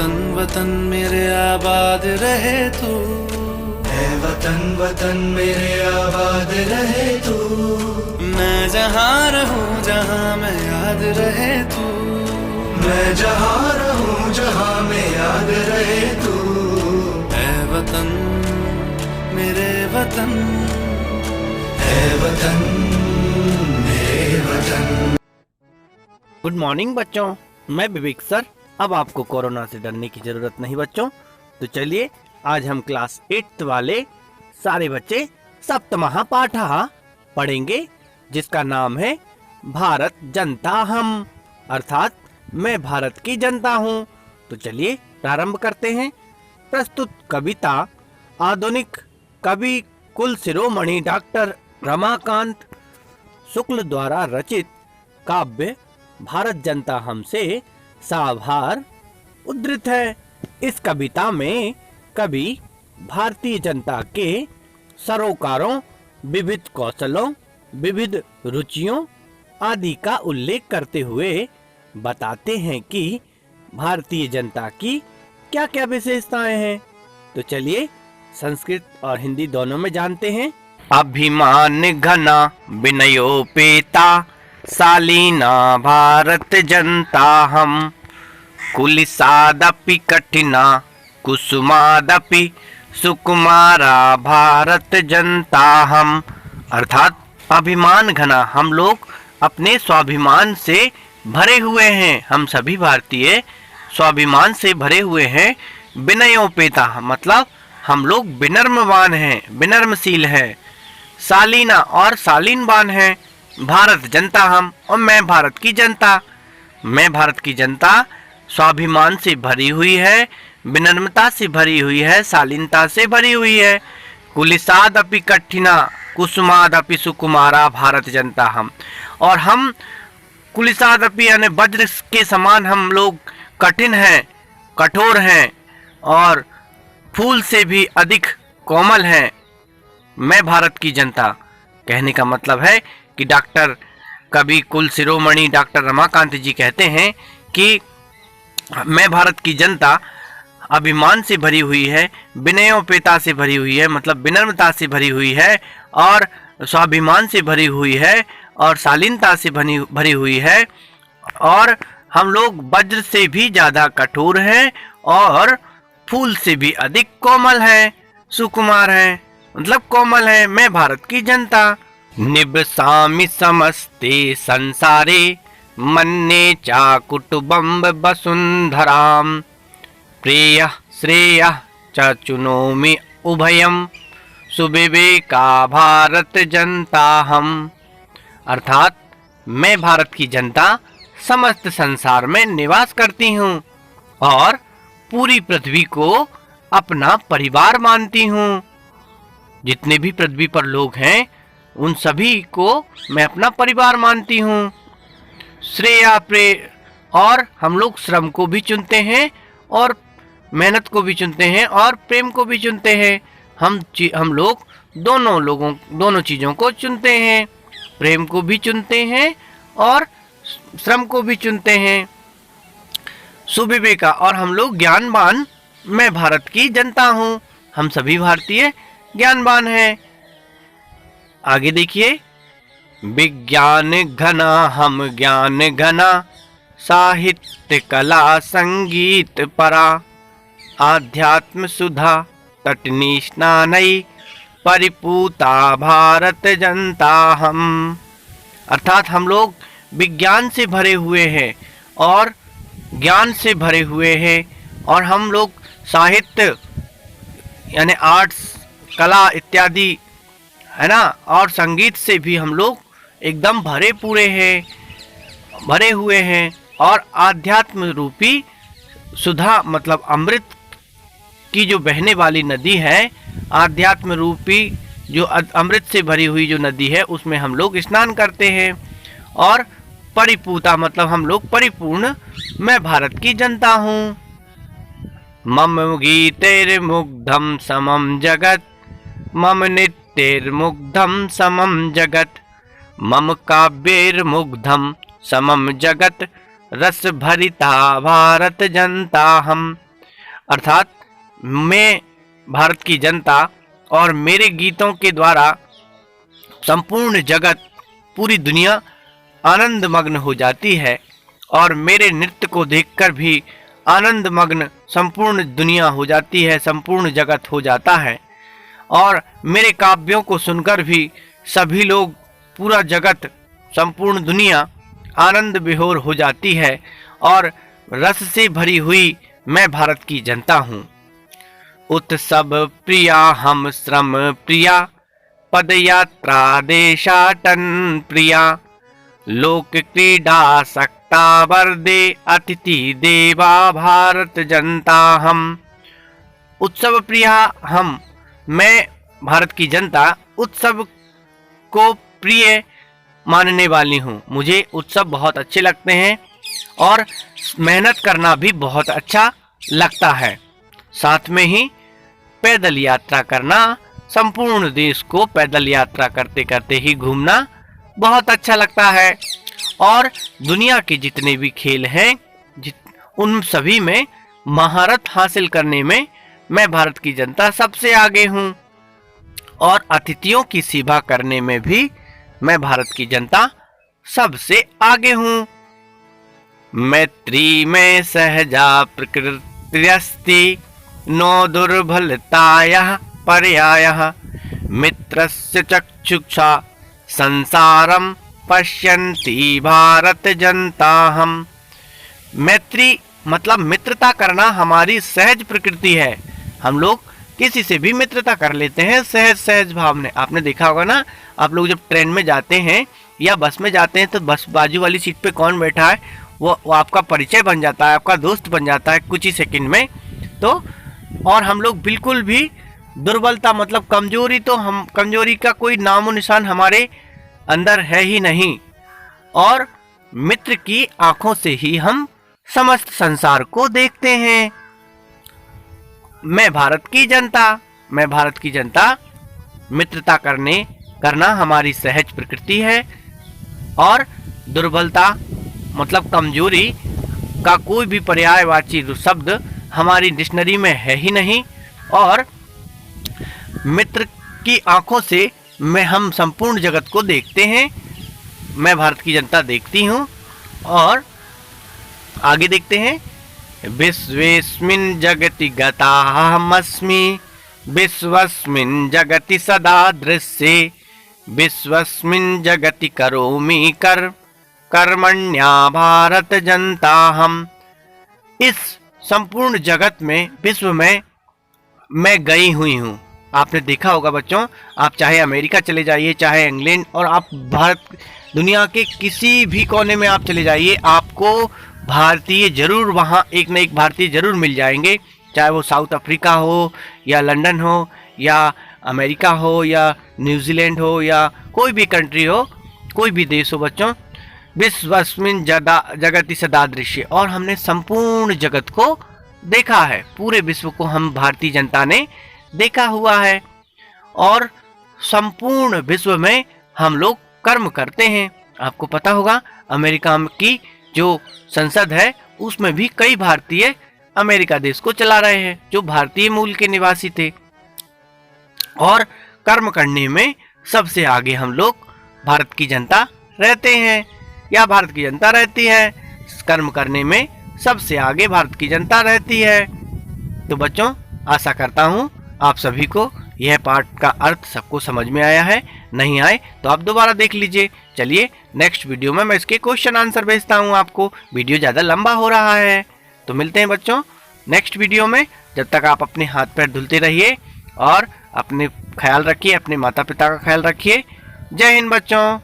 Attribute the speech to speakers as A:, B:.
A: वतन वतन मेरे आबाद रहे तू,
B: है वतन वतन मेरे आबाद रहे तू।
A: मैं जहाँ रहूँ जहाँ मैं याद रहे तू,
B: मैं जहाँ रहूँ जहाँ मैं याद रहे तू।
A: है वतन मेरे वतन,
B: है वतन मेरे वतन।
C: गुड मॉर्निंग बच्चों, मैं विवेक सर। अब आपको कोरोना से डरने की जरूरत नहीं बच्चों। तो चलिए आज हम क्लास 8 वाले सारे बच्चे सप्तमः पाठः पढ़ेंगे, जिसका नाम है भारत जनता हम, अर्थात मैं भारत की जनता हूँ। तो चलिए प्रारंभ करते हैं। प्रस्तुत कविता आधुनिक कवि कुल शिरोमणि डॉक्टर रमाकांत शुक्ल द्वारा रचित काव्य भारत जनता हम से साभार उद्धृत है। इस कविता में कवि भारतीय जनता के सरोकारों, विविध कौशलों, विविध रुचियों आदि का उल्लेख करते हुए बताते हैं कि भारतीय जनता की क्या क्या विशेषताएं हैं। तो चलिए संस्कृत और हिंदी दोनों में जानते हैं। अभिमान घना विनयोपेता शालीना भारत जनता हम, कुलिसादपि कठिना कुसुमादपि सुकुमारा भारत जनता हम। अर्थात अभिमान घना, हम लोग अपने स्वाभिमान से भरे हुए हैं। हम सभी भारतीय स्वाभिमान से भरे हुए हैं। विनयोपेता मतलब हम लोग विनम्रवान हैं, विनम्रशील हैं। शालीना और शालीनवान हैं। भारत जनता हम, और मैं भारत की जनता। मैं भारत की जनता स्वाभिमान से भरी हुई है, विनम्रता से भरी हुई है, शालीनता से भरी हुई है। कुलिसादपि कठिना कुसुमादपि सुकुमारा भारत जनता हम, और हम कुलिसादपि यानी वज्र के समान हम लोग कठिन हैं, कठोर हैं, और फूल से भी अधिक कोमल हैं। मैं भारत की जनता कहने का मतलब है कि डॉक्टर कवि कुल शिरोमणि डॉक्टर रमाकांत जी कहते हैं कि मैं भारत की जनता अभिमान से भरी हुई है, विनयोपेता से भरी हुई है, मतलब विनम्रता से भरी हुई है, और स्वाभिमान से भरी हुई है, और शालीनता से भरी हुई है, और हम लोग वज्र से भी ज़्यादा कठोर हैं, और फूल से भी अधिक कोमल हैं, सुकुमार हैं, मतलब कोमल हैं। मैं भारत की जनता। निवसामि समस्ते संसारे मन्ये चाकुटुम्ब वसुंधराम, प्रेयः श्रेयः च चुनोमि उभयम सुविवेका भारत जनता हम। अर्थात मैं भारत की जनता समस्त संसार में निवास करती हूँ और पूरी पृथ्वी को अपना परिवार मानती हूँ। जितने भी पृथ्वी पर लोग हैं उन सभी को मैं अपना परिवार मानती हूँ। श्रेया प्रेय, और हम लोग श्रम को भी चुनते हैं, और मेहनत को भी चुनते हैं, और प्रेम को भी चुनते हैं। हम लोग दोनों चीज़ों को चुनते हैं। प्रेम को भी चुनते हैं और श्रम को भी चुनते हैं। सुविवेका, और हम लोग ज्ञानवान। मैं भारत की जनता हूँ। हम सभी भारतीय ज्ञानवान हैं। आगे देखिए। विज्ञान घना हम ज्ञान घना, साहित्य कला संगीत परा, आध्यात्म सुधा तटनी स्नानई, परिपूता भारत जनता हम। अर्थात हम लोग विज्ञान से भरे हुए हैं और ज्ञान से भरे हुए हैं, और हम लोग साहित्य यानी आर्ट्स, कला इत्यादि है ना, और संगीत से भी हम लोग एकदम भरे हुए हैं, और आध्यात्म रूपी सुधा मतलब अमृत की जो बहने वाली नदी है, आध्यात्म रूपी जो अमृत से भरी हुई जो नदी है, उसमें हम लोग स्नान करते हैं। और परिपूता मतलब हम लोग परिपूर्ण, मैं भारत की जनता हूँ। मम गीतेर्मुग्धं समम जगत, मम नित्यैर्मुग्धं समम जगत, मम काव्यैर्मुग्धं समम जगत, रस भरिता भारत जनता हम। अर्थात मैं भारत की जनता और मेरे गीतों के द्वारा संपूर्ण जगत, पूरी दुनिया आनंद मग्न हो जाती है और मेरे नृत्य को देखकर भी आनंद मग्न संपूर्ण दुनिया हो जाती है, संपूर्ण जगत हो जाता है। और मेरे काव्यों को सुनकर भी सभी लोग, पूरा जगत, संपूर्ण दुनिया आनंद विभोर हो जाती है और रस से भरी हुई मैं भारत की जनता हूँ। उत्सव प्रिया हम श्रम प्रिया, पद यात्रा देशाटन प्रिया, लोक क्रीडा सक्ता वर्दे, अतिथि देवा भारत जनता हम। उत्सव प्रिया हम, मैं भारत की जनता उत्सव को प्रिय मानने वाली हूँ। मुझे उत्सव बहुत अच्छे लगते हैं और मेहनत करना भी बहुत अच्छा लगता है। साथ में ही पैदल यात्रा करना, संपूर्ण देश को पैदल यात्रा करते करते ही घूमना बहुत अच्छा लगता है। और दुनिया के जितने भी खेल हैं उन सभी में महारत हासिल करने में मैं भारत की जनता सबसे आगे हूँ। और अतिथियों की सेवा करने में भी मैं भारत की जनता सबसे आगे हूँ। मैत्री में सहजा प्रकृतिरस्ति, नो दुर्बलतायाः पर्यायः, मित्रस्य चक्षुषा संसारम पश्यन्ति भारत जनता हम। मैत्री मतलब मित्रता करना हमारी सहज प्रकृति है। हम लोग किसी से भी मित्रता कर लेते हैं सहज सहज भाव में। आपने देखा होगा ना, आप लोग जब ट्रेन में जाते हैं या बस में जाते हैं तो बस बाजू वाली सीट पे कौन बैठा है वो आपका परिचय बन जाता है, आपका दोस्त बन जाता है कुछ ही सेकंड में। तो और हम लोग बिल्कुल भी दुर्बलता मतलब कमजोरी, तो हम कमजोरी का कोई नामो निशान हमारे अंदर है ही नहीं। और मित्र की आंखों से ही हम समस्त संसार को देखते हैं। मैं भारत की जनता, मित्रता करना हमारी सहज प्रकृति है और दुर्बलता मतलब कमजोरी का कोई भी पर्यायवाची शब्द हमारी डिक्शनरी में है ही नहीं। और मित्र की आंखों से हम संपूर्ण जगत को देखते हैं, मैं भारत की जनता देखती हूँ। और आगे देखते हैं, विश्वेस्मिन् जगति गताहमस्मि, विश्वस्मिन् जगति सदा दृश्ये, विश्वस्मिन् जगति करोमि कर्मण्या भारत जनता हम। इस संपूर्ण जगत में, विश्व में मैं गई हुई हूँ। आपने देखा होगा बच्चों, आप चाहे अमेरिका चले जाइए, चाहे इंग्लैंड, और आप भारत दुनिया के किसी भी कोने में आप चले जाइए, आपको भारतीय जरूर, वहाँ एक न एक भारतीय जरूर मिल जाएंगे। चाहे वो साउथ अफ्रीका हो या लंदन हो या अमेरिका हो या न्यूजीलैंड हो या कोई भी कंट्री हो, कोई भी देश हो बच्चों। विश्वस्मिन् जगति सदा दृश्य, और हमने संपूर्ण जगत को देखा है, पूरे विश्व को हम भारतीय जनता ने देखा हुआ है। और संपूर्ण विश्व में हम लोग कर्म करते हैं। आपको पता होगा अमेरिका की जो संसद है उसमें भी कई भारतीय अमेरिका देश को चला रहे हैं जो भारतीय मूल के निवासी थे। और कर्म करने में सबसे आगे हम लोग भारत की जनता रहते हैं, या भारत की जनता रहती है। कर्म करने में सबसे आगे भारत की जनता रहती है। तो बच्चों, आशा करता हूँ आप सभी को यह पाठ का अर्थ सबको समझ में आया है। नहीं आए तो आप दोबारा देख लीजिए। चलिए नेक्स्ट वीडियो में मैं इसके क्वेश्चन आंसर भेजता हूँ आपको। वीडियो ज़्यादा लंबा हो रहा है, तो मिलते हैं बच्चों नेक्स्ट वीडियो में। जब तक आप अपने हाथ पैर धुलते रहिए और अपने ख्याल रखिए, अपने माता पिता का ख्याल रखिए। जय हिंद बच्चों।